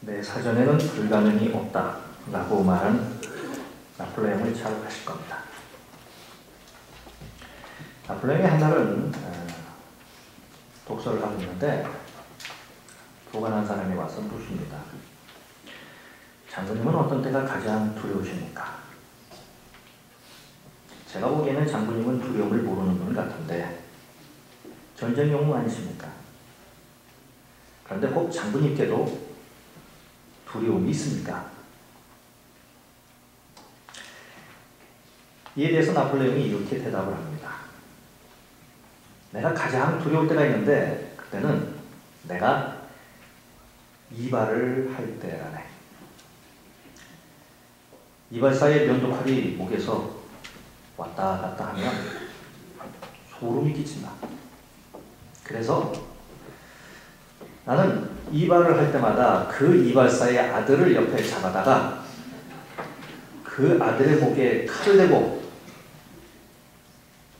내 사전에는 불가능이 없다 라고 말한 나폴레옹을 잘 아실 겁니다. 나폴레옹이 한날은 독서를 하고 있는데 보관한 사람이 와서 묻습니다. 장군님은 어떤 때가 가장 두려우십니까? 제가 보기에는 장군님은 두려움을 모르는 분 같은데 전쟁 영웅 아니십니까? 그런데 혹 장군님께도 두려움이 있습니까? 이에 대해서 나폴레옹이 이렇게 대답을 합니다. 내가 가장 두려울 때가 있는데 그때는 내가 이발을 할 때라네. 이발사의 면도칼이 목에서 왔다 갔다 하면 소름이 끼친다. 그래서 나는 이발을 할 때마다 그 이발사의 아들을 옆에 잡아다가 그 아들의 목에 칼을 대고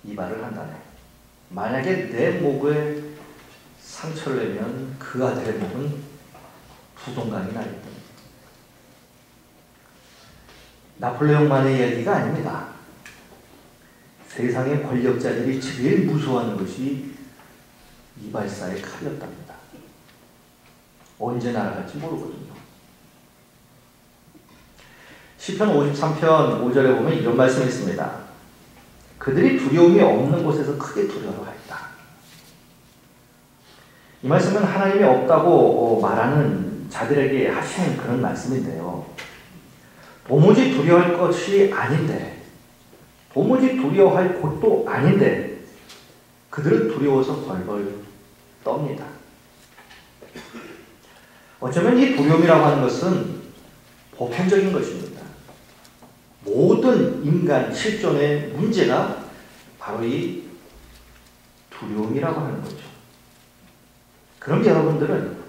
이발을 한다네. 만약에 내 목에 상처를 내면 그 아들의 목은 부동강이 나겠다. 나폴레옹만의 이야기가 아닙니다. 세상의 권력자들이 제일 무서워하는 것이 이발사의 칼이었답니다. 언제 날아갈지 모르거든요. 시편 53편 5절에 보면 이런 말씀이 있습니다. 그들이 두려움이 없는 곳에서 크게 두려워하였다. 이 말씀은 하나님이 없다고 말하는 자들에게 하시는 그런 말씀인데요. 도무지 두려워할 것이 아닌데, 도무지 두려워할 곳도 아닌데 그들은 두려워서 벌벌 떱니다. 어쩌면 이 두려움이라고 하는 것은 보편적인 것입니다. 모든 인간 실존의 문제가 바로 이 두려움이라고 하는 거죠. 그럼 여러분들은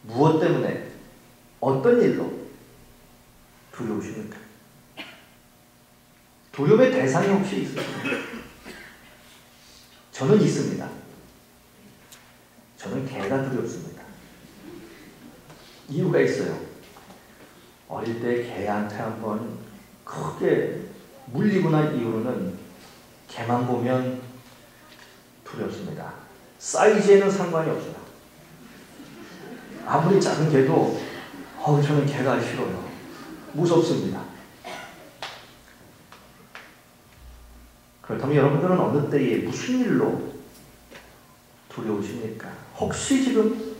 무엇 때문에 어떤 일로 두려우십니까? 두려움의 대상이 혹시 있으십니까? 저는 있습니다. 저는 개가 두렵습니다. 이유가 있어요. 어릴 때 개한테 한번 크게 물리고 난 이후로는 개만 보면 두렵습니다. 사이즈에는 상관이 없어요. 아무리 작은 개도 저는 개가 싫어요. 무섭습니다. 그렇다면 여러분들은 어느 때에 무슨 일로 두려우십니까? 혹시 지금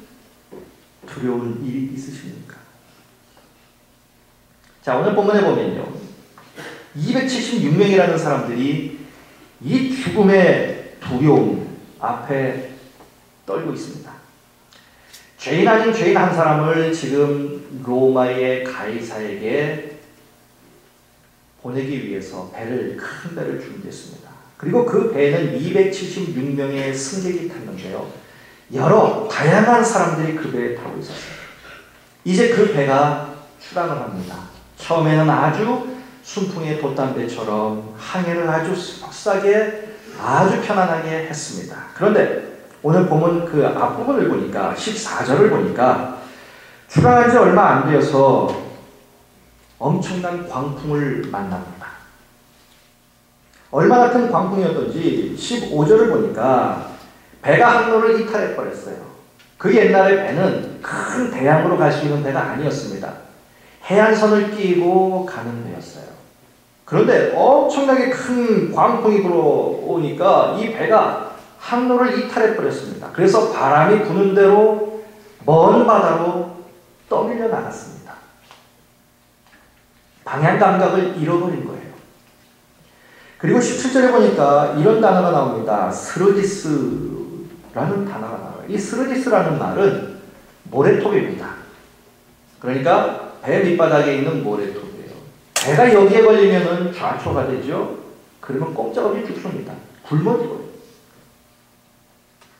두려운 일이 있으십니까? 자, 오늘 본문에 보면요. 276명이라는 사람들이 이 죽음의 두려움 앞에 떨고 있습니다. 죄인 아닌 죄인 한 사람을 지금 로마의 가이사에게 보내기 위해서 큰 배를 준비했습니다. 그리고 그 배는 276명의 승객이 탔는데요. 여러 다양한 사람들이 그 배에 타고 있었어요. 이제 그 배가 출항을 합니다. 처음에는 아주 순풍의 돛담배처럼 항해를 아주 흡사하게 아주 편안하게 했습니다. 그런데 오늘 보면 그 앞부분을 보니까 14절을 보니까 출항한 지 얼마 안 되어서 엄청난 광풍을 만납니다. 얼마나 큰 광풍이었던지 15절을 보니까 배가 항로를 이탈해 버렸어요. 그 옛날에 배는 큰 대양으로 갈 수 있는 배가 아니었습니다. 해안선을 끼고 가는 배였어요. 그런데 엄청나게 큰 광풍이 불어오니까 이 배가 항로를 이탈해 버렸습니다. 그래서 바람이 부는 대로 먼 바다로 떠밀려 나갔습니다. 방향 감각을 잃어버린 거예요. 그리고 17절에 보니까 이런 단어가 나옵니다. 스르디스라는 단어가 나와요. 이 스르디스라는 말은 모래톱입니다. 그러니까 배 밑바닥에 있는 모래톱이에요. 배가 여기에 걸리면은 좌초가 되죠. 그러면 꼼짝없이 죽습니다. 굶어 죽어요.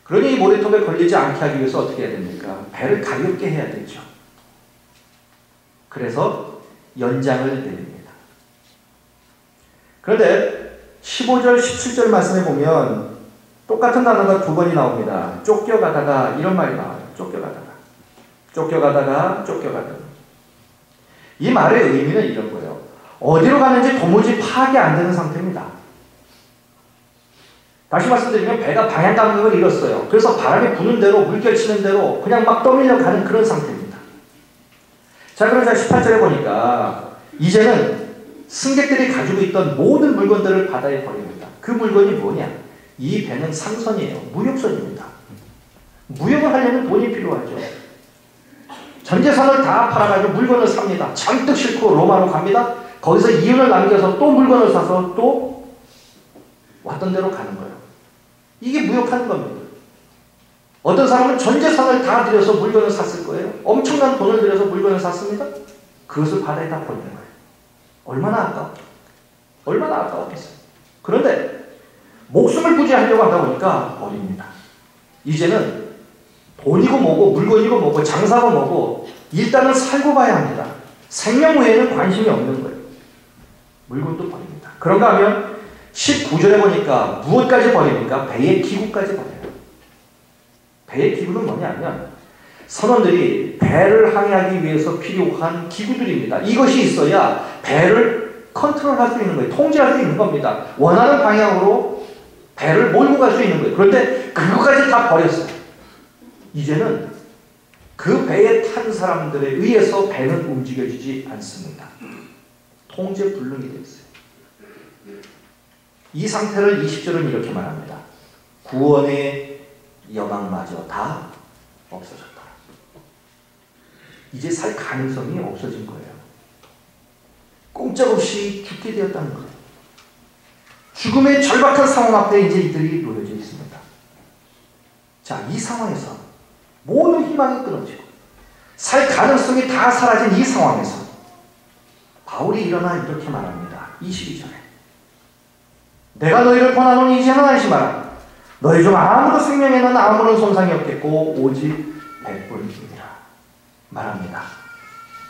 그러니 이 모래톱에 걸리지 않게 하기 위해서 어떻게 해야 됩니까? 배를 가볍게 해야 되죠. 그래서 연장을 내립니다. 그런데 15절, 17절 말씀에 보면 똑같은 단어가 두 번이 나옵니다. 쫓겨가다가 이런 말이 나와요. 쫓겨가다가. 쫓겨가다가. 이 말의 의미는 이런 거예요. 어디로 가는지 도무지 파악이 안 되는 상태입니다. 다시 말씀드리면 배가 방향 감각을 잃었어요. 그래서 바람이 부는 대로, 물결 치는 대로 그냥 막 떠밀려 가는 그런 상태입니다. 자, 그러자 18절에 보니까 이제는 승객들이 가지고 있던 모든 물건들을 바다에 버립니다. 그 물건이 뭐냐? 이 배는 상선이에요. 무역선입니다. 무역을 하려면 돈이 필요하죠. 전 재산을 다 팔아가지고 물건을 삽니다. 잔뜩 싣고 로마로 갑니다. 거기서 이윤을 남겨서 또 물건을 사서 또 왔던 대로 가는 거예요. 이게 무역하는 겁니다. 어떤 사람은 전 재산을 다 들여서 물건을 샀을 거예요. 엄청난 돈을 들여서 물건을 샀습니다. 그것을 바다에 다 버리는 거예요. 얼마나 아까웠겠어요. 그런데 목숨을 부지하려고 하다 보니까 버립니다. 이제는 돈이고 뭐고 물건이고 뭐고 장사고 뭐고 일단은 살고 봐야 합니다. 생명 외에는 관심이 없는 거예요. 물건도 버립니다. 그런가 하면 19절에 보니까 무엇까지 버립니까? 배의 기구까지 버려요. 배의 기구는 뭐냐면 선원들이 배를 항해하기 위해서 필요한 기구들입니다. 이것이 있어야 배를 컨트롤할 수 있는 거예요. 통제할 수 있는 겁니다. 원하는 방향으로 배를 몰고 갈 수 있는 거예요. 그런데 그것까지 다 버렸어요. 이제는 그 배에 탄 사람들에 의해서 배는 움직여지지 않습니다. 통제 불능이 됐어요. 이 상태를 20절은 이렇게 말합니다. 구원의 여망마저 다 없어졌다. 이제 살 가능성이 없어진 거예요. 꼼짝없이 죽게 되었다는 거예요. 죽음의 절박한 상황 앞에 이제 이들이 놓여져 있습니다. 자, 이 상황에서 모든 희망이 끊어지고 살 가능성이 다 사라진 이 상황에서 바울이 일어나 이렇게 말합니다. 22절에 내가 너희를 권하노니 이제는 안심하라. 너희 중 아무도 생명에는 아무런 손상이 없겠고 오직 백분이니라 말합니다.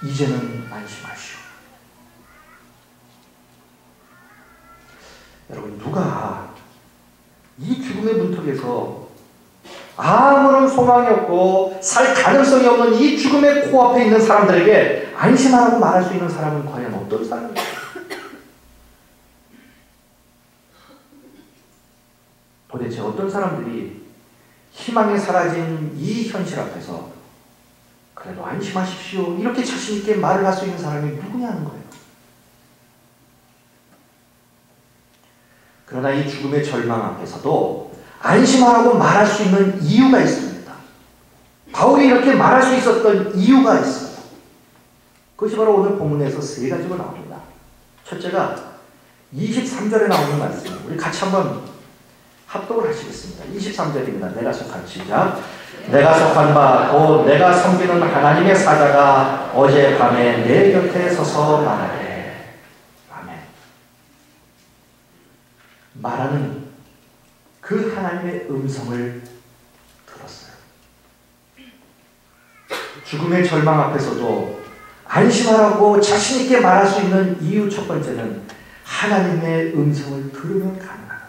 이제는 안심하시오. 여러분, 누가 이 죽음의 문턱에서 아무런 소망이 없고 살 가능성이 없는 이 죽음의 코앞에 있는 사람들에게 안심하라고 말할 수 있는 사람은 과연 어떤 사람입니까? 도대체 어떤 사람들이 희망이 사라진 이 현실 앞에서 그래도 안심하십시오 이렇게 자신 있게 말을 할 수 있는 사람이 누구냐는 거예요. 그러나 이 죽음의 절망 앞에서도 안심하라고 말할 수 있는 이유가 있습니다. 바울이 이렇게 말할 수 있었던 이유가 있어요. 그것이 바로 오늘 본문에서 세 가지로 나옵니다. 첫째가 23절에 나오는 말씀. 우리 같이 한번 합독을 하시겠습니다. 23절입니다. 내가 속한 시작. 내가 속한 바 곧 내가 섬기는 하나님의 사자가 어젯밤에 내 곁에 서서 말하되. 아멘. 말하는 그 하나님의 음성을 들었어요. 죽음의 절망 앞에서도 안심하라고 자신 있게 말할 수 있는 이유 첫 번째는 하나님의 음성을 들으면 가능하다.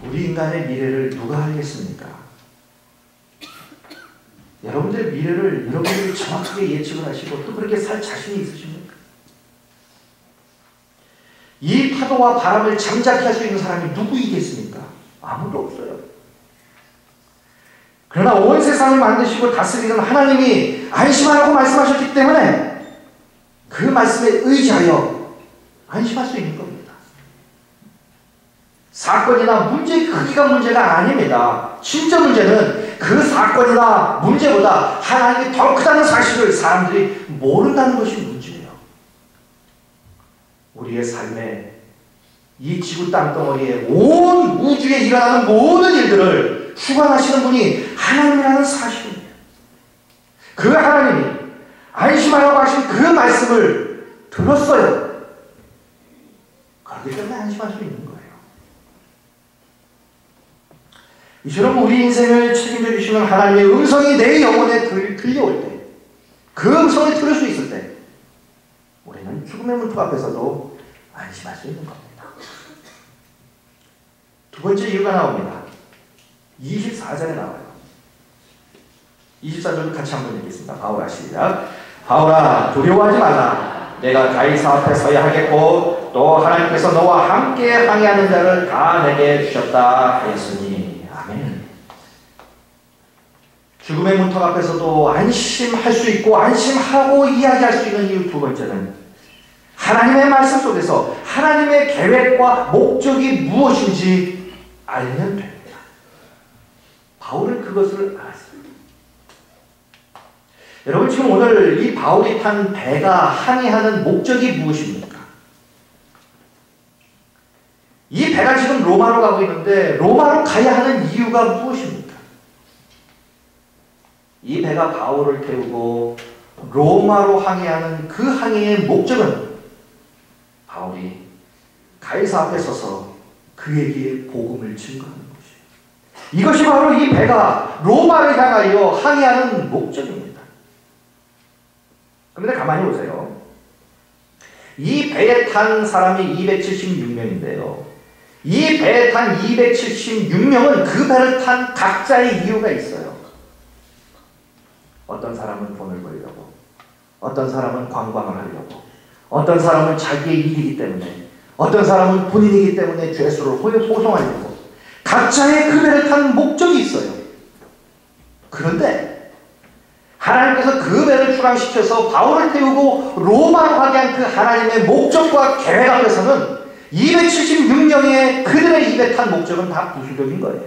우리 인간의 미래를 누가 알겠습니까? 여러분들의 미래를 여러분들이 정확하게 예측을 하시고 또 그렇게 살 자신이 있으십니까? 이 파도와 바람을 잠자게 할 수 있는 사람이 누구이겠습니까? 아무도 없어요. 그러나 온 세상을 만드시고 다스리는 하나님이 안심하라고 말씀하셨기 때문에 그 말씀에 의지하여 안심할 수 있는 겁니다. 사건이나 문제의 크기가 문제가 아닙니다. 진짜 문제는 그 사건이나 문제보다 하나님이 더 크다는 사실을 사람들이 모른다는 것이 문제예요. 우리의 삶에 이 지구 땅덩어리에 온 우주에 일어나는 모든 일들을 주관하시는 분이 하나님이라는 사실입니다. 그 하나님이 안심하라고 하신 그 말씀을 들었어요. 그렇기 때문에 안심할 수 있는 거예요. 이처럼 우리 인생을 책임져 주시는 하나님의 음성이 내 영혼에 들려올 때, 그 음성을 들을 수 있을 때 우리는 죽음의 문턱 앞에서도 안심할 수 있는 겁니다. 두 번째 이유가 나옵니다. 24절에 나와요. 24절도 같이 한번 읽겠습니다. 바울아 시작. 바울아 두려워하지 말라. 내가 가이사 앞에 서야 하겠고 또 하나님께서 너와 함께 항해하는 자를 다 내게 주셨다 하였으니. 아멘. 죽음의 문턱 앞에서도 안심할 수 있고 안심하고 이야기할 수 있는 이유 두 번째는 하나님의 말씀 속에서 하나님의 계획과 목적이 무엇인지 알면 됩니다. 바울은 그것을 알았습니다. 여러분 지금 오늘 이 바울이 탄 배가 항해하는 목적이 무엇입니까? 이 배가 지금 로마로 가고 있는데 로마로 가야 하는 이유가 무엇입니까? 이 배가 바울을 태우고 로마로 항해하는 그 항해의 목적은 바울이 가이사 앞에 서서 그에게 복음을 증거하는 것이에요. 이것이 바로 이 배가 로마를 향하여 항해하는 목적입니다. 그런데 가만히 보세요. 이 배에 탄 사람이 276명인데요. 이 배에 탄 276명은 그 배를 탄 각자의 이유가 있어요. 어떤 사람은 돈을 벌려고, 어떤 사람은 관광을 하려고, 어떤 사람은 자기의 일이기 때문에, 어떤 사람은 본인이기 때문에 죄수를 호송하려고 각자의 그 배를 탄 목적이 있어요. 그런데 하나님께서 그 배를 출항시켜서 바울을 태우고 로마로 가게 한 그 하나님의 목적과 계획 앞에서는 276명의 그들의 입에 탄 목적은 다 부수적인 거예요.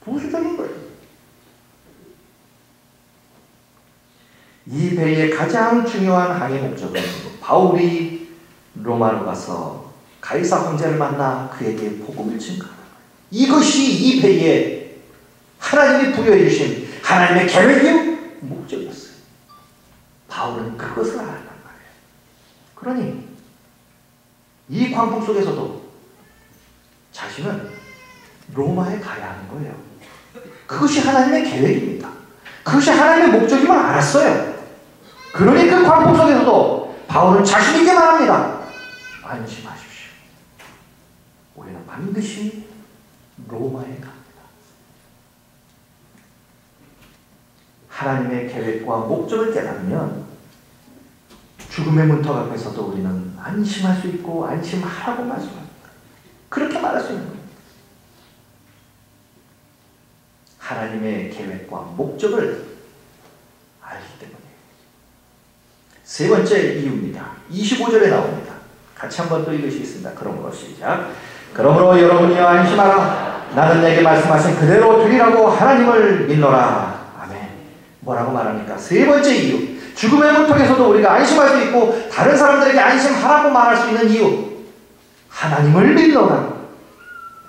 부수적인 거예요. 이 배의 가장 중요한 항해 목적은 바울이 로마로 가서 가이사 황제를 만나 그에게 복음을 증거하는 거예요. 이것이 이 배에 하나님이 부여해 주신 하나님의 계획이요 목적이었어요. 바울은 그것을 알았단 말이에요. 그러니 이 광풍 속에서도 자신은 로마에 가야 하는 거예요. 그것이 하나님의 계획입니다. 그것이 하나님의 목적임을 알았어요. 그러니 그 광풍 속에서도 바울은 자신 있게 말합니다. 안심하십시오. 우리는 반드시 로마에 갑니다. 하나님의 계획과 목적을 깨달으면 죽음의 문턱 앞에서도 우리는 안심할 수 있고 안심하라고 말씀합니다. 그렇게 말할 수 있는 겁니다. 하나님의 계획과 목적을 알기 때문에. 세 번째 이유입니다. 25절에 나옵니다. 같이 한번 또 읽으시겠습니다. 그러므로 시작. 그러므로 여러분이여 안심하라. 나는 내게 말씀하신 그대로 되리라고 하나님을 믿노라. 아멘. 뭐라고 말합니까? 세 번째 이유. 죽음의 문턱에서도 우리가 안심할 수 있고 다른 사람들에게 안심하라고 말할 수 있는 이유. 하나님을 믿노라.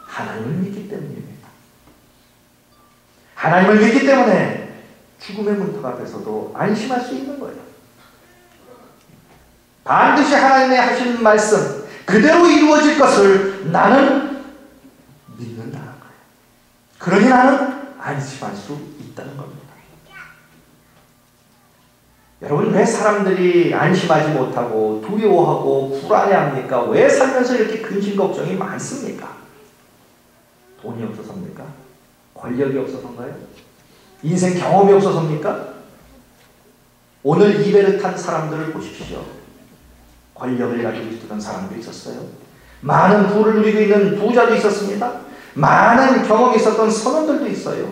하나님을 믿기 때문입니다. 하나님을 믿기 때문에 죽음의 문턱 앞에서도 안심할 수 있는 거예요. 반드시 하나님의 하신 말씀 그대로 이루어질 것을 나는 믿는다는 거예요. 그러니 나는 안심할 수 있다는 겁니다. 여러분 왜 사람들이 안심하지 못하고 두려워하고 불안해합니까? 왜 살면서 이렇게 근심 걱정이 많습니까? 돈이 없어서입니까? 권력이 없어서인가요? 인생 경험이 없어서입니까? 오늘 이 배를 탄 사람들을 보십시오. 권력을 가지고 있었던 사람도 있었어요. 많은 부를 누리고 있는 부자도 있었습니다. 많은 경험이 있었던 선원들도 있어요.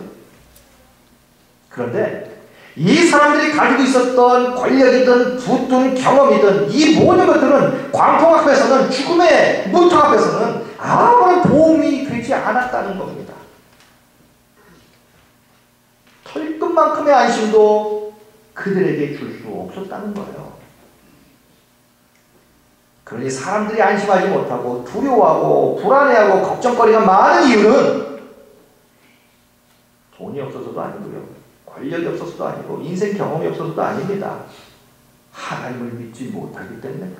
그런데 이 사람들이 가지고 있었던 권력이든 부든 경험이든 이 모든 것들은 광풍 앞에서는 죽음의 문턱 앞에서는 아무런 도움이 되지 않았다는 겁니다. 털끝만큼의 안심도 그들에게 줄 수 없었다는 거예요. 그러니 사람들이 안심하지 못하고 두려워하고 불안해하고 걱정거리가 많은 이유는 돈이 없어서도 아니고요. 권력이 없어서도 아니고 인생 경험이 없어서도 아닙니다. 하나님을 믿지 못하기 때문에 그런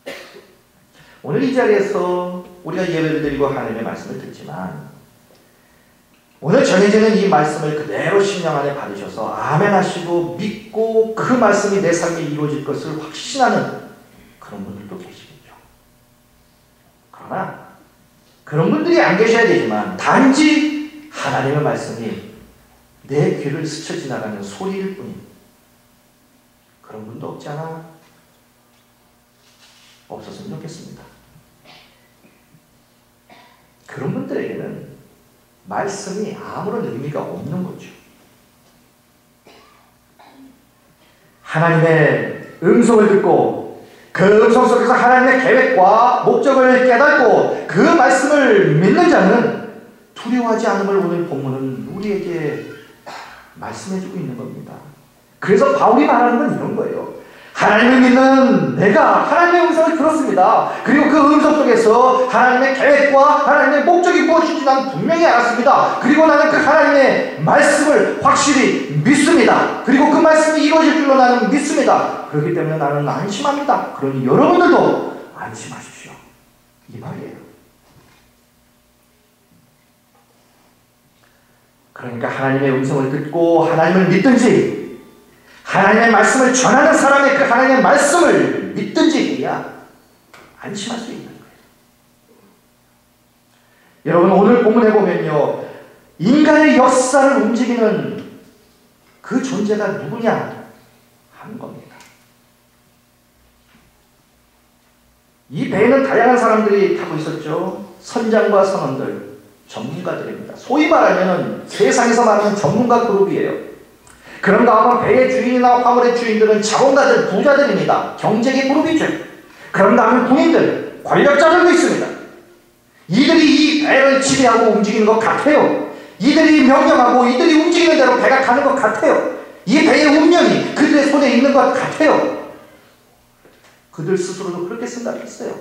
거죠. 오늘 이 자리에서 우리가 예배를 드리고 하나님의 말씀을 듣지만 오늘 전해지는 이 말씀을 그대로 심령 안에 받으셔서 아멘 하시고 믿고 그 말씀이 내 삶에 이루어질 것을 확신하는 그런 분들도 계시겠죠. 그러나 그런 분들이 안 계셔야 되지만 단지 하나님의 말씀이 내 귀를 스쳐 지나가는 소리일 뿐입니다. 그런 분도 없지 않아? 없었으면 좋겠습니다. 그런 분들에게는 말씀이 아무런 의미가 없는 거죠. 하나님의 음성을 듣고 그 음성 속에서 하나님의 계획과 목적을 깨닫고 그 말씀을 믿는 자는 두려워하지 않음을 오늘 본문은 우리에게 말씀해주고 있는 겁니다. 그래서 바울이 말하는 건 이런 거예요. 하나님을 믿는 내가 하나님의 음성을 들었습니다. 그리고 그 음성 속에서 하나님의 계획과 하나님의 목적이 무엇인지 나는 분명히 알았습니다. 그리고 나는 그 하나님의 말씀을 확실히 믿습니다. 그리고 그 말씀이 이루어질 줄로 나는 믿습니다. 그렇기 때문에 나는 안심합니다. 그러니 여러분들도 안심하십시오. 이 말이에요. 그러니까 하나님의 음성을 듣고 하나님을 믿든지 하나님의 말씀을 전하는 사람의 그 하나님의 말씀을 믿든지 해야 안심할 수 있는 거예요. 여러분 오늘 본문에 보면요. 인간의 역사를 움직이는 그 존재가 누구냐 하는 겁니다. 이 배에는 다양한 사람들이 타고 있었죠. 선장과 선원들, 전문가들입니다. 소위 말하면 세상에서 말하는 전문가 그룹이에요. 그런가 하면 배의 주인이나 화물의 주인들은 자본가들, 부자들입니다. 경제계 그룹이죠. 그런가 하면 군인들, 권력자들도 있습니다. 이들이 이 배를 지배하고 움직이는 것 같아요. 이들이 명령하고 이들이 움직이는 대로 배가 가는 것 같아요. 이 배의 운명이 그들의 손에 있는 것 같아요. 그들 스스로도 그렇게 생각했어요.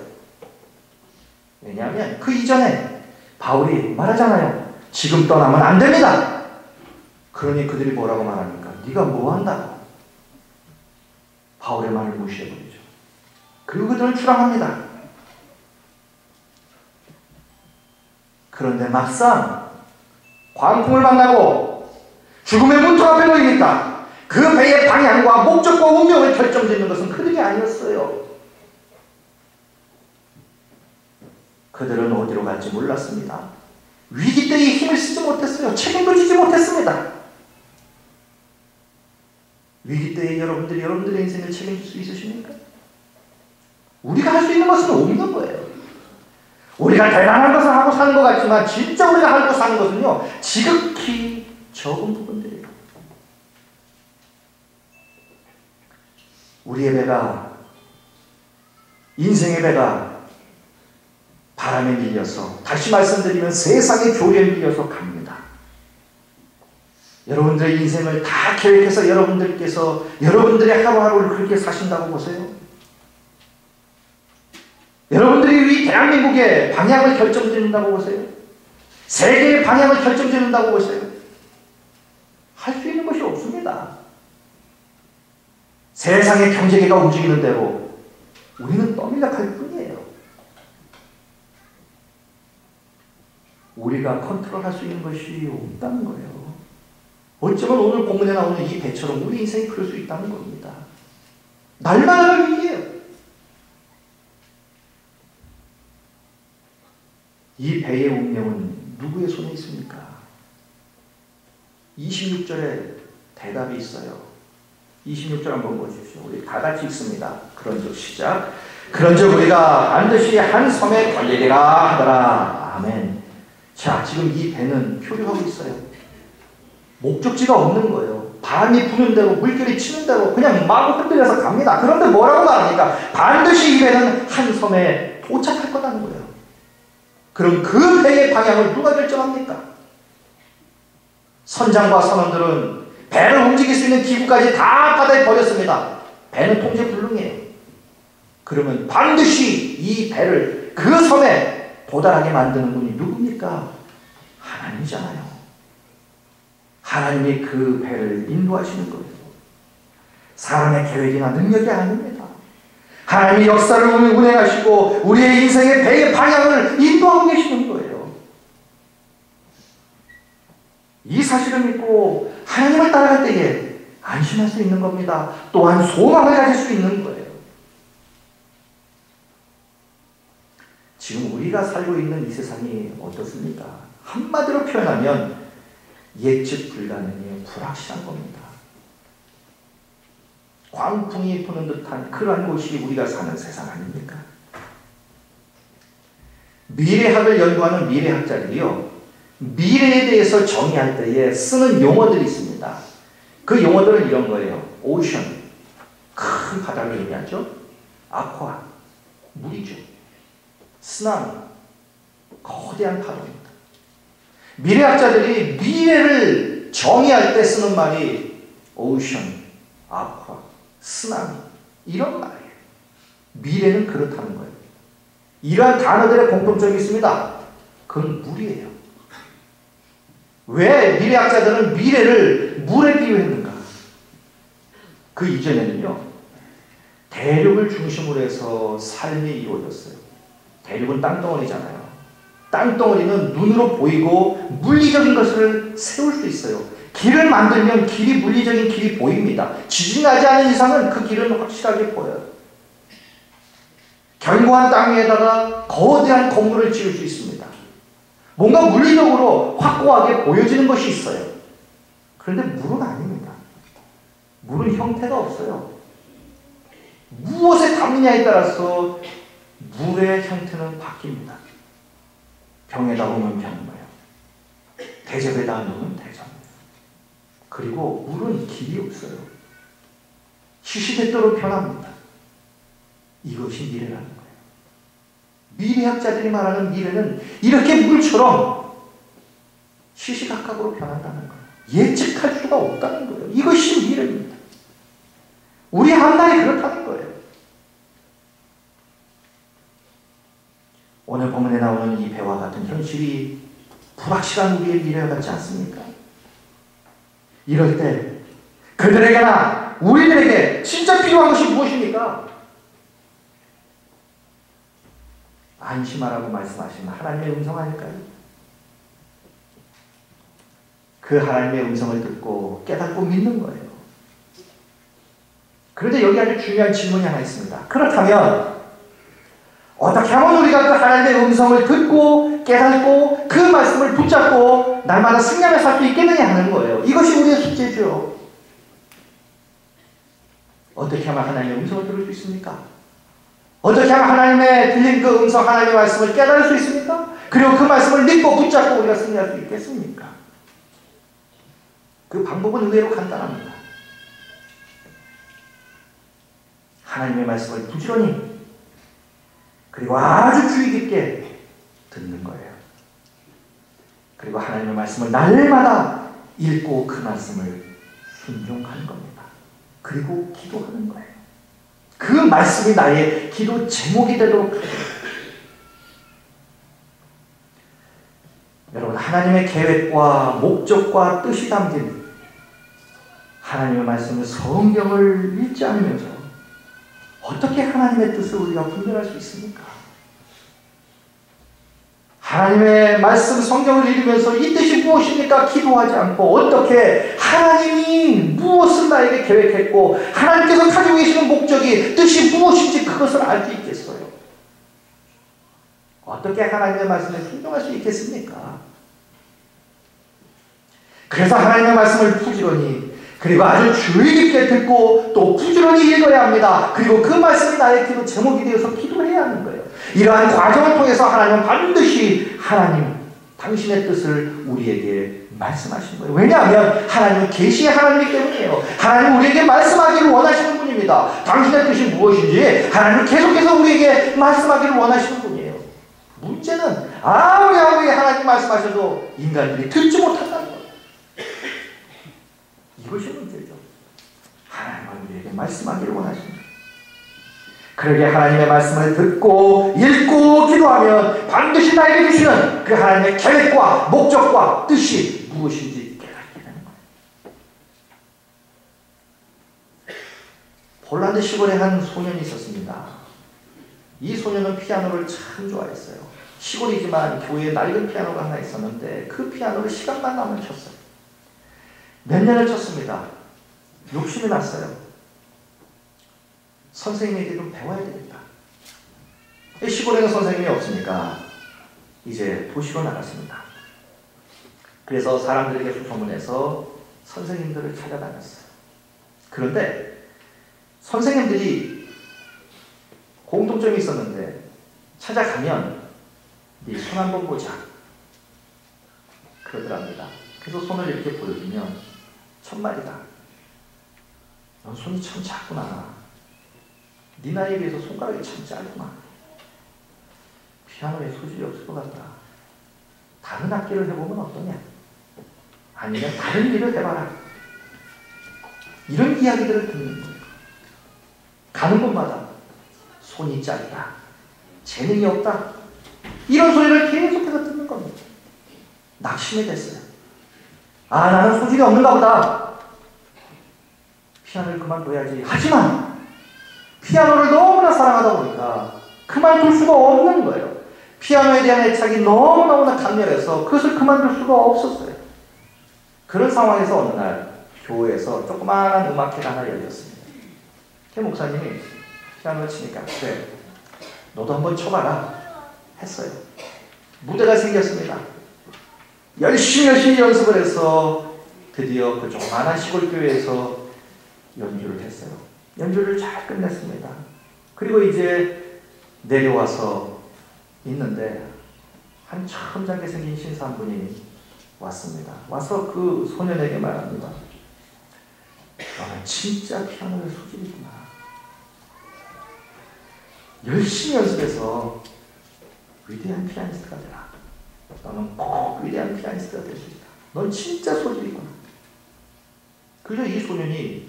왜냐하면 그 이전에 바울이 말하잖아요. 지금 떠나면 안 됩니다. 그러니 그들이 뭐라고 말합니까? 네가 뭐 한다고? 바울의 말을 무시해버리죠. 그리고 그들은 출항합니다. 그런데 막상 광풍을 만나고 죽음의 문턱 앞에 놓이니까 그 배의 방향과 목적과 운명을 결정짓는 것은 그들이 아니었어요. 그들은 어디로 갈지 몰랐습니다. 위기 때에 힘을 쓰지 못했어요. 책임도 지지 못했습니다. 위기 때에 여러분들이 여러분들의 인생을 책임질 수 있으십니까? 우리가 할 수 있는 것은 없는 거예요. 우리가 대단한 것을 하고 사는 것 같지만 진짜 우리가 하고 사는 것은요. 지극히 적은 부분들이에요. 우리의 배가 인생의 배가 바람에 밀려서 다시 말씀드리면 세상의 조류에 밀려서 갑니다. 여러분들의 인생을 다 계획해서 여러분들께서 여러분들의 하루하루를 그렇게 사신다고 보세요. 여러분들이 이 대한민국의 방향을 결정짓는다고 보세요. 세계의 방향을 결정짓는다고 보세요. 할 수 있는 것이 없습니다. 세상의 경제계가 움직이는 대로 우리는 떠밀락할 뿐이에요. 우리가 컨트롤할 수 있는 것이 없다는 거예요. 어쩌면 오늘 본문에 나오는 이 배처럼 우리 인생이 그럴 수 있다는 겁니다. 날마다 위기예요. 이 배의 운명은 누구의 손에 있습니까? 26절에 대답이 있어요. 26절 한번 보십시오. 우리 다 같이 읽습니다. 그런즉 시작. 그런즉 우리가 반드시 한 섬에 걸리리라 하더라. 아멘. 자, 지금 이 배는 표류하고 있어요. 목적지가 없는 거예요. 바람이 부는 대로 물결이 치는 대로 그냥 마구 흔들려서 갑니다. 그런데 뭐라고 말합니까? 반드시 이 배는 한 섬에 도착할 거라는 거예요. 그럼 그 배의 방향을 누가 결정합니까? 선장과 선원들은 배를 움직일 수 있는 기구까지 다 바다에 버렸습니다. 배는 통제불능이에요. 그러면 반드시 이 배를 그 섬에 도달하게 만드는 분이 누굽니까? 하나님이잖아요. 하나님이 그 배를 인도하시는 거예요. 사람의 계획이나 능력이 아닙니다. 하나님이 역사를 운행하시고 우리의 인생의 배의 방향을 인도하고 계시는 거예요. 이 사실을 믿고 하나님을 따라갈 때에 안심할 수 있는 겁니다. 또한 소망을 가질 수 있는 거예요. 지금 우리가 우리가 살고 있는 이 세상이 어떻습니까? 한마디로 표현하면 예측 불가능의 불확실한 겁니다. 광풍이 부는 듯한 그러한 곳이 우리가 사는 세상 아닙니까? 미래학을 연구하는 미래학자들이요, 미래에 대해서 정의할 때에 쓰는 용어들이 있습니다. 그 용어들은 이런 거예요. 오션, 큰 바다를 의미하죠. 아쿠아, 물이죠. 쓰나미, 거대한 파도입니다. 미래학자들이 미래를 정의할 때 쓰는 말이 오션, 아쿠아, 쓰나미, 이런 말이에요. 미래는 그렇다는 거예요. 이러한 단어들의 공통점이 있습니다. 그건 물이에요. 왜 미래학자들은 미래를 물에 비유했는가? 그 이전에는요, 대륙을 중심으로 해서 삶이 이루어졌어요. 대륙은 땅덩어리잖아요. 땅덩어리는 눈으로 보이고 물리적인 것을 세울 수 있어요. 길을 만들면 길이, 물리적인 길이 보입니다. 지진이 나지 않은 이상은 그 길은 확실하게 보여요. 견고한 땅 위에다가 거대한 건물을 지을 수 있습니다. 뭔가 물리적으로 확고하게 보여지는 것이 있어요. 그런데 물은 아닙니다. 물은 형태가 없어요. 무엇에 담느냐에 따라서 물의 형태는 바뀝니다. 병에다 놓으면 병이에요. 대접에다 놓으면 대접이에요. 그리고 물은 길이 없어요. 시시때때로 변합니다. 이것이 미래라는 거예요. 미래학자들이 말하는 미래는 이렇게 물처럼 시시각각으로 변한다는 거예요. 예측할 수가 없다는 거예요. 이것이 미래입니다. 우리 한나라에 그렇다는 거예요. 오늘 본문에 나오는 이 배와 같은 현실이 불확실한 우리의 미래와 같지 않습니까? 이럴 때 그들에게나 우리들에게 진짜 필요한 것이 무엇입니까? 안심하라고 말씀하시는 하나님의 음성 아닐까요? 그 하나님의 음성을 듣고 깨닫고 믿는 거예요. 그런데 여기 아주 중요한 질문이 하나 있습니다. 그렇다면 어떻게 하면 우리가 그 하나님의 음성을 듣고 깨닫고 그 말씀을 붙잡고 날마다 승리하며 살 수 있겠느냐 하는 거예요. 이것이 우리의 숙제죠. 어떻게 하면 하나님의 음성을 들을 수 있습니까? 어떻게 하면 하나님의 들린 그 음성, 하나님의 말씀을 깨달을 수 있습니까? 그리고 그 말씀을 믿고 붙잡고 우리가 승리할 수 있겠습니까? 그 방법은 의외로 간단합니다. 하나님의 말씀을 부지런히 그리고 아주 주의 깊게 듣는 거예요. 그리고 하나님의 말씀을 날마다 읽고 그 말씀을 순종하는 겁니다. 그리고 기도하는 거예요. 그 말씀이 나의 기도 제목이 되도록 하는 거예요. 여러분, 하나님의 계획과 목적과 뜻이 담긴 하나님의 말씀을 성경을 읽지 않으면서 어떻게 하나님의 뜻을 우리가 분별할 수 있습니까? 하나님의 말씀 성경을 읽으면서 이 뜻이 무엇입니까? 기도하지 않고 어떻게 하나님이 무엇을 나에게 계획했고 하나님께서 가지고 계시는 목적이 뜻이 무엇인지 그것을 알 수 있겠어요? 어떻게 하나님의 말씀에 순종할 수 있겠습니까? 그래서 하나님의 말씀을 부지런히 그리고 아주 주의 깊게 듣고 또 부지런히 읽어야 합니다. 그리고 그 말씀이 나의 기도 제목이 되어서 기도해야 하는 거예요. 이러한 과정을 통해서 하나님은 반드시 하나님 당신의 뜻을 우리에게 말씀하시는 거예요. 왜냐하면 하나님은 계시의 하나님이기 때문이에요. 하나님은 우리에게 말씀하기를 원하시는 분입니다. 당신의 뜻이 무엇인지 하나님은 계속해서 우리에게 말씀하기를 원하시는 분이에요. 문제는 아무리 하나님 말씀하셔도 인간들이 듣지 못한다는 거예요. 이것이 문제죠. 하나님은 우리에게 말씀하기를 원하십니다. 그러게 하나님의 말씀을 듣고 읽고 기도하면 반드시 나에게 주시는 그 하나님의 계획과 목적과 뜻이 무엇인지 깨닫게 되는 거예요. 폴란드 시골에 한 소년이 있었습니다. 이 소년은 피아노를 참 좋아했어요. 시골이지만 교회에 낡은 피아노가 하나 있었는데 그 피아노를 시간만 나면 쳤어요. 몇 년을 쳤습니다. 욕심이 났어요. 선생님에게 좀 배워야 되겠다. 시골에는 선생님이 없으니까 이제 도시로 나갔습니다. 그래서 사람들에게 소문해서 선생님들을 찾아다녔어요. 그런데 선생님들이 공통점이 있었는데 찾아가면 네 손 한번 보자 그러더랍니다. 그래서 손을 이렇게 보여주면 첫마디가 넌 손이 참 작구나. 네 나이에 비해서 손가락이 참 짧구나. 피아노에 소질이 없을 것 같다. 다른 악기를 해보면 어떠냐? 아니면 다른 일을 해봐라. 이런 이야기들을 듣는 거예요. 가는 곳마다 손이 짧다. 재능이 없다. 이런 소리를 계속해서 듣는 겁니다. 낙심이 됐어요. 아, 나는 소질이 없는가 보다. 피아노를 그만둬야지. 하지만 피아노를 너무나 사랑하다 보니까 그만둘 수가 없는 거예요. 피아노에 대한 애착이 너무너무나 강렬해서 그것을 그만둘 수가 없었어요. 그런 상황에서 어느 날 교회에서 조그마한 음악회가 하나 열렸습니다. 그 목사님이 피아노를 치니까 그래, 너도 한번 쳐봐라 했어요. 무대가 생겼습니다. 열심히 연습을 해서 드디어 그 조그마한 시골 교회에서 연주를 했어요. 연주를 잘 끝냈습니다. 그리고 이제 내려와서 있는데 한 점잖게 생긴 신사 한 분이 왔습니다. 와서 그 소년에게 말합니다. 너는 진짜 피아노에 소질이 있구나. 열심히 연습해서 위대한 피아니스트가 되라. 너는 꼭 위대한 피아니스트가 될 수 있다. 넌 진짜 소질이 있구나. 그래서 이 소년이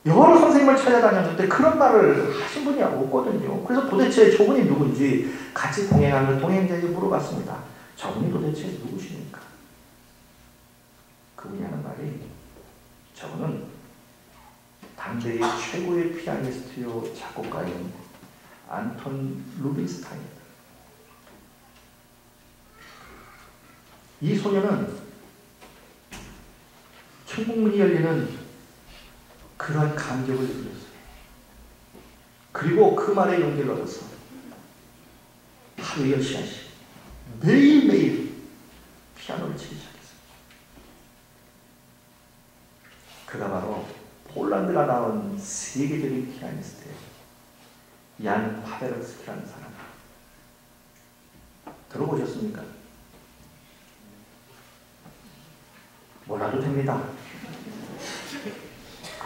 여러 선생님을 찾아다녔는데 그런 말을 하신 분이 없거든요. 그래서 도대체 저분이 누군지 같이 동행하는 동행자에게 물어봤습니다. 저분이 도대체 누구십니까? 그분이 하는 말이 저분은 당대의 최고의 피아니스트요 작곡가인 안톤 루빈스타인입니다. 이 소녀는 천국문이 열리는 그러한 감격을 느꼈어요. 그리고 그 말에 용기를 얻어서 하루에 10시간씩 매일매일 피아노를 치기 시작했어요. 그가 바로 폴란드가 나온 세계적인 피아니스트예요. 얀 파데르스키라는 사람. 들어보셨습니까? 몰라도 됩니다.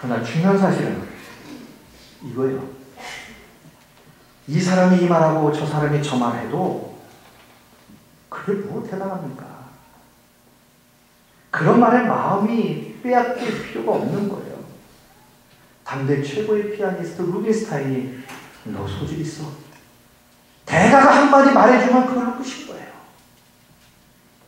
그러나 중요한 사실은 이거예요. 이 사람이 이 말하고 저 사람이 저 말해도 그게 뭐 대단합니까? 그런 말에 마음이 빼앗길 필요가 없는 거예요. 당대 최고의 피아니스트 루빈스타인이 너 소질 있어. 대가가 한마디 말해주면 그걸로 끝인 거예요.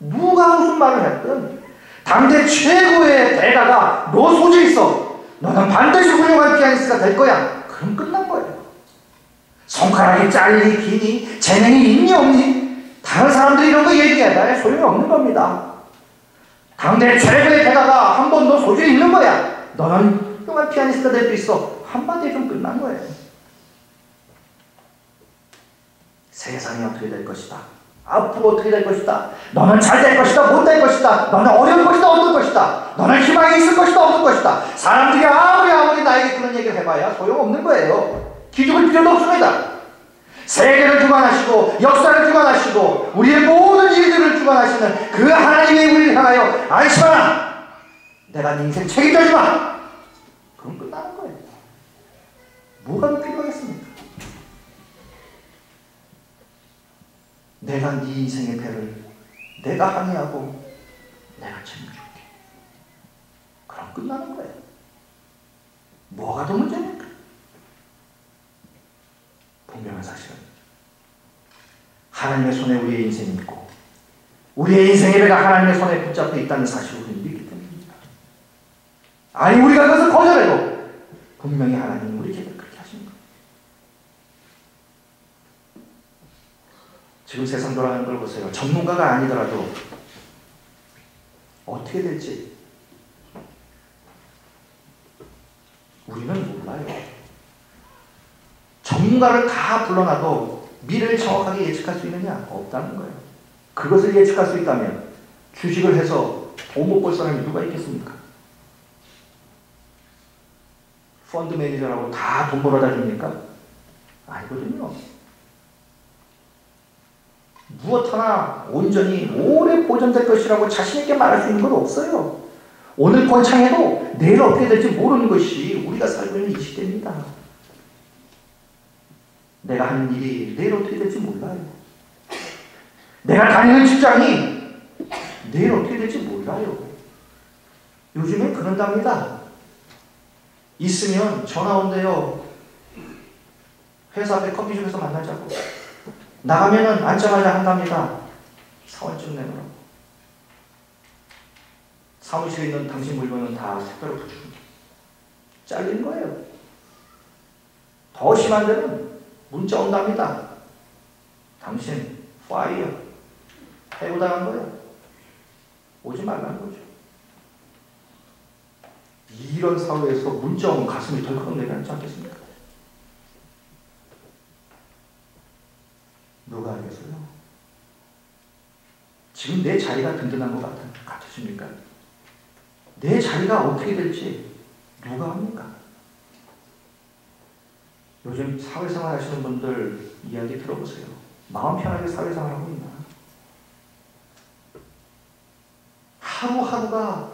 누가 무슨 말을 했든 당대 최고의 대가가 너 소질 있어. 너는 반드시 훌륭한 피아니스트가 될 거야. 그럼 끝난 거예요. 손가락이 짧니 기니 재능이 있니 없니 다른 사람들이 이런 거 얘기해봐야 소용이 없는 겁니다. 당대 최고의 대가가 한 번 너 소질이 있는 거야. 너는 훌륭한 피아니스트가 될 수 있어. 한마디에 좀 끝난 거예요. 세상이 어떻게 될 것이다. 앞으로 어떻게 될 것이다. 너는 잘 될 것이다. 못 될 것이다. 너는 어려울 것이다. 어떨 것이다. 너는 희망이 있을 것이다. 없을 것이다. 사람들이 아무리 나에게 그런 얘기를 해봐야 소용없는 거예요. 기죽을 필요도 없습니다. 세계를 주관하시고 역사를 주관하시고 우리의 모든 일들을 주관하시는 그 하나님의 우리를 향하여 안심하라. 내가 네 인생 책임져주마. 그럼 끝나는 거예요. 뭐가 더 필요하겠습니까? 내가 네 인생의 배를 내가 항해하고 내가 책임줄게. 그럼 끝나는 거예요. 뭐가 더 문제입니까? 분명한 사실은 하나님의 손에 우리의 인생이 있고 우리의 인생의 배가 하나님의 손에 붙잡혀 있다는 사실을 우리는 믿기 때문입니다. 아니 우리가 그것을 거절해도 분명히 하나님은 우리에게 그렇게 하십니다. 지금 세상 돌아가는 걸 보세요. 전문가가 아니더라도 어떻게 될지 우리는 몰라요. 전문가를 다 불러놔도 미래를 정확하게 예측할 수 있느냐? 없다는 거예요. 그것을 예측할 수 있다면 주식을 해서 돈 못 벌 사람이 누가 있겠습니까? 펀드 매니저라고 다 돈 벌어다 줍니까? 아니거든요. 무엇 하나 온전히 오래 보존될 것이라고 자신있게 말할 수 있는 건 없어요. 오늘 번창해도 내일 어떻게 될지 모르는 것이 우리가 살고 있는 이 시대입니다. 내가 하는 일이 내일 어떻게 될지 몰라요. 내가 다니는 직장이 내일 어떻게 될지 몰라요. 요즘엔 그런답니다. 있으면 전화 온대요. 회사 앞에 커피숍에서 만나자고. 나가면은 앉자마자 한답니다. 사원증 내놓으라고. 사무실에 있는 당신 물건은 다 택배로 붙여줍니다. 잘린 거예요. 더 심한 데는 문자 온답니다. 당신 파이어. 해고당한 거예요. 오지 말라는 거죠. 이런 사회에서 문자 오면 가슴이 덜컥 내려앉지 않겠습니까? 누가 알겠어요? 지금 내 자리가 든든한 것 같으십니까? 내 자리가 어떻게 될지 누가 합니까? 요즘 사회생활 하시는 분들 이야기 들어보세요. 마음 편하게 사회생활 하고 있나? 하루하루가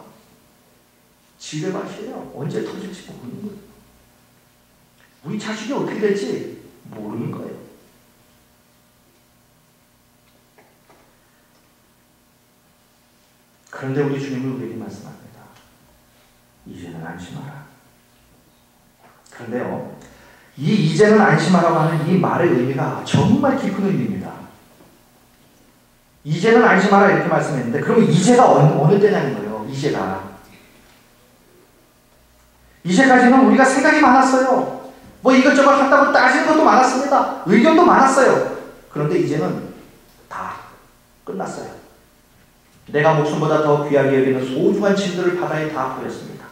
지뢰밭이에요. 언제 터질지 모르는 거예요. 우리 자식이 어떻게 될지 모르는 거예요. 그런데 우리 주님은 우리에게 말씀합니다. 이제는 안심하라. 그런데요, 이 이제는 안심하라고 하는 이 말의 의미가 정말 깊은 의미입니다. 이제는 안심하라 이렇게 말씀했는데 그러면 이제가 어느 때냐는 거예요. 이제까지는 우리가 생각이 많았어요. 뭐 이것저것 한다고 따지는 것도 많았습니다. 의견도 많았어요. 그런데 이제는 다 끝났어요. 내가 목숨보다 더 귀하게 여기는 소중한 짐들을 바다에 다 버렸습니다.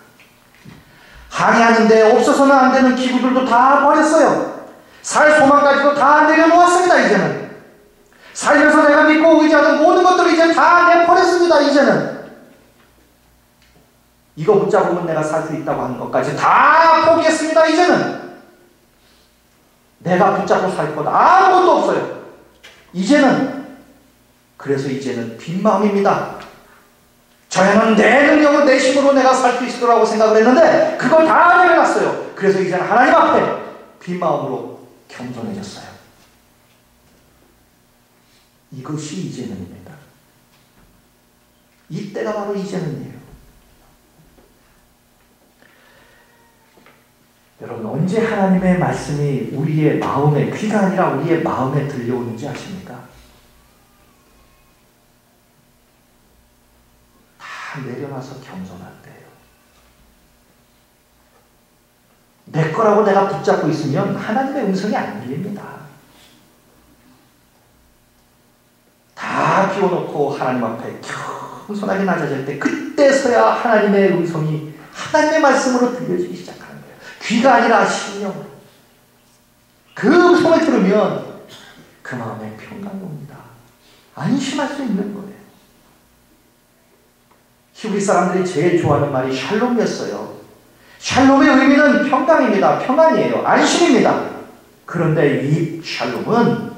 항해하는데 없어서는 안 되는 기구들도 다 버렸어요. 살 소망까지도 다 내려놓았습니다. 이제는 살면서 내가 믿고 의지하던 모든 것들을 이제 다 내버렸습니다. 이제는 이거 붙잡으면 내가 살 수 있다고 하는 것까지 다 포기했습니다. 이제는 내가 붙잡고 살 것 아무것도 없어요. 그래서 이제는 빈 마음입니다. 저야는 내 능력으로 내 힘으로 내가 살 수 있을 거라고 생각을 했는데 그걸 다 내려놨어요. 그래서 이제는 하나님 앞에 빈 마음으로 겸손해졌어요. 이것이 이제는입니다. 이때가 바로 이제는이에요. 여러분, 언제 하나님의 말씀이 우리의 마음에, 귀가 아니라 우리의 마음에 들려오는지 아십니까? 다 내려놔서 겸손할 때예요. 내 거라고 내가 붙잡고 있으면 하나님의 음성이 안 들립니다. 다 비워놓고 하나님 앞에 겸손하게 낮아질 때 그때서야 하나님의 음성이 하나님의 말씀으로 들려지기 시작합니다. 귀가 아니라 심령으로. 그 음성을 들으면 그 마음에 평강이 옵니다. 안심할 수 있는 거예요. 히브리 사람들이 제일 좋아하는 말이 샬롬이었어요. 샬롬의 의미는 평강입니다. 평안이에요. 안심입니다. 그런데 이 샬롬은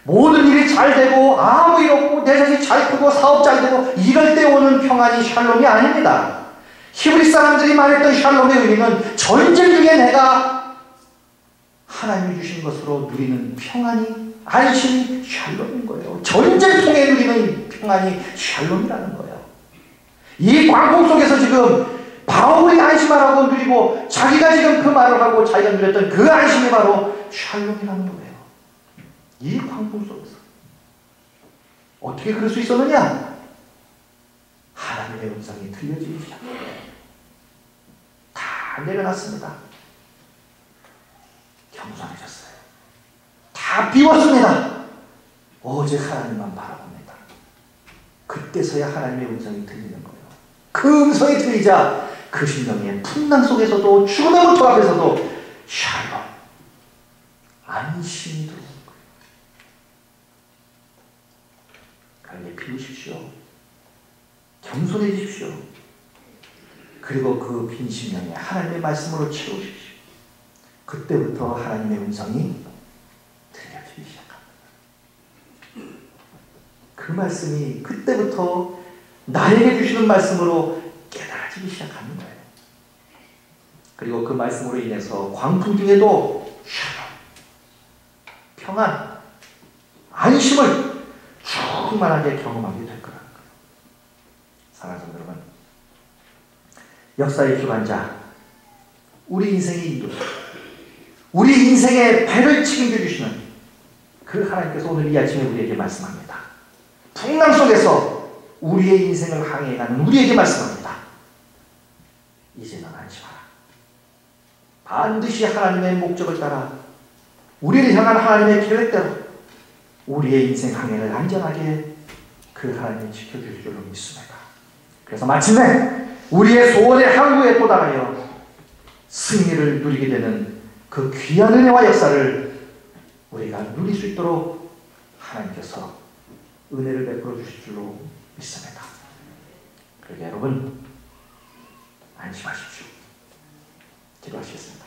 모든 일이 잘 되고 아무 일 없고 내 자식 잘 크고 사업 잘 되고 이럴 때 오는 평안이 샬롬이 아닙니다. 히브리 사람들이 말했던 샬롬의 의미는 전쟁 중에 내가 하나님이 주신 것으로 누리는 평안이, 안심이 샬롬인 거예요. 전쟁 통해 누리는 평안이 샬롬이라는 거예요. 이 광풍 속에서 지금 바울이 안심하라고 누리고 자기가 지금 그 말을 하고 자기가 누렸던 그 안심이 바로 샬롬이라는 거예요. 이 광풍 속에서 어떻게 그럴 수 있었느냐? 하나님의 음성이 들려지기 시작해요. 다 내려놨습니다. 겸손해졌어요. 다 비웠습니다. 오직 하나님만 바라봅니다. 그때서야 하나님의 음성이 들리는 거예요. 그 음성이 들리자 그 심령의 풍랑 속에서도 죽음의 고통 앞에서도 샬롬, 안심이 들어오는 거예요. 채우십시오. 겸손해지십시오. 그리고 그 빈 심령에 하나님의 말씀으로 채우십시오. 그때부터 하나님의 음성이 들려지기 시작합니다. 그 말씀이 그때부터 나에게 주시는 말씀으로 깨달아지기 시작하는 거예요. 그리고 그 말씀으로 인해서 광풍 중에도 평안, 안심을 충만하게 경험하게 될 거라는 거예요. 사랑하는 성도 여러분, 역사의 주관자, 우리 인생의 인도, 우리 인생의 배를 책임져 주시는 그 하나님께서 오늘 이 아침에 우리에게 말씀합니다. 풍랑 속에서 우리의 인생을 항해하는 우리에게 말씀합니다. 이제는 안심하라. 반드시 하나님의 목적을 따라 우리를 향한 하나님의 계획대로 우리의 인생 항해를 안전하게 그 하나님이 지켜줄 줄로 믿습니다. 그래서 마침내 우리의 소원의 항구에 도달하여 승리를 누리게 되는 그 귀한 은혜와 역사를 우리가 누릴 수 있도록 하나님께서 은혜를 베풀어 주실 줄로 믿습니다. 그러게 여러분 안심하십시오. 기도하시겠습니다.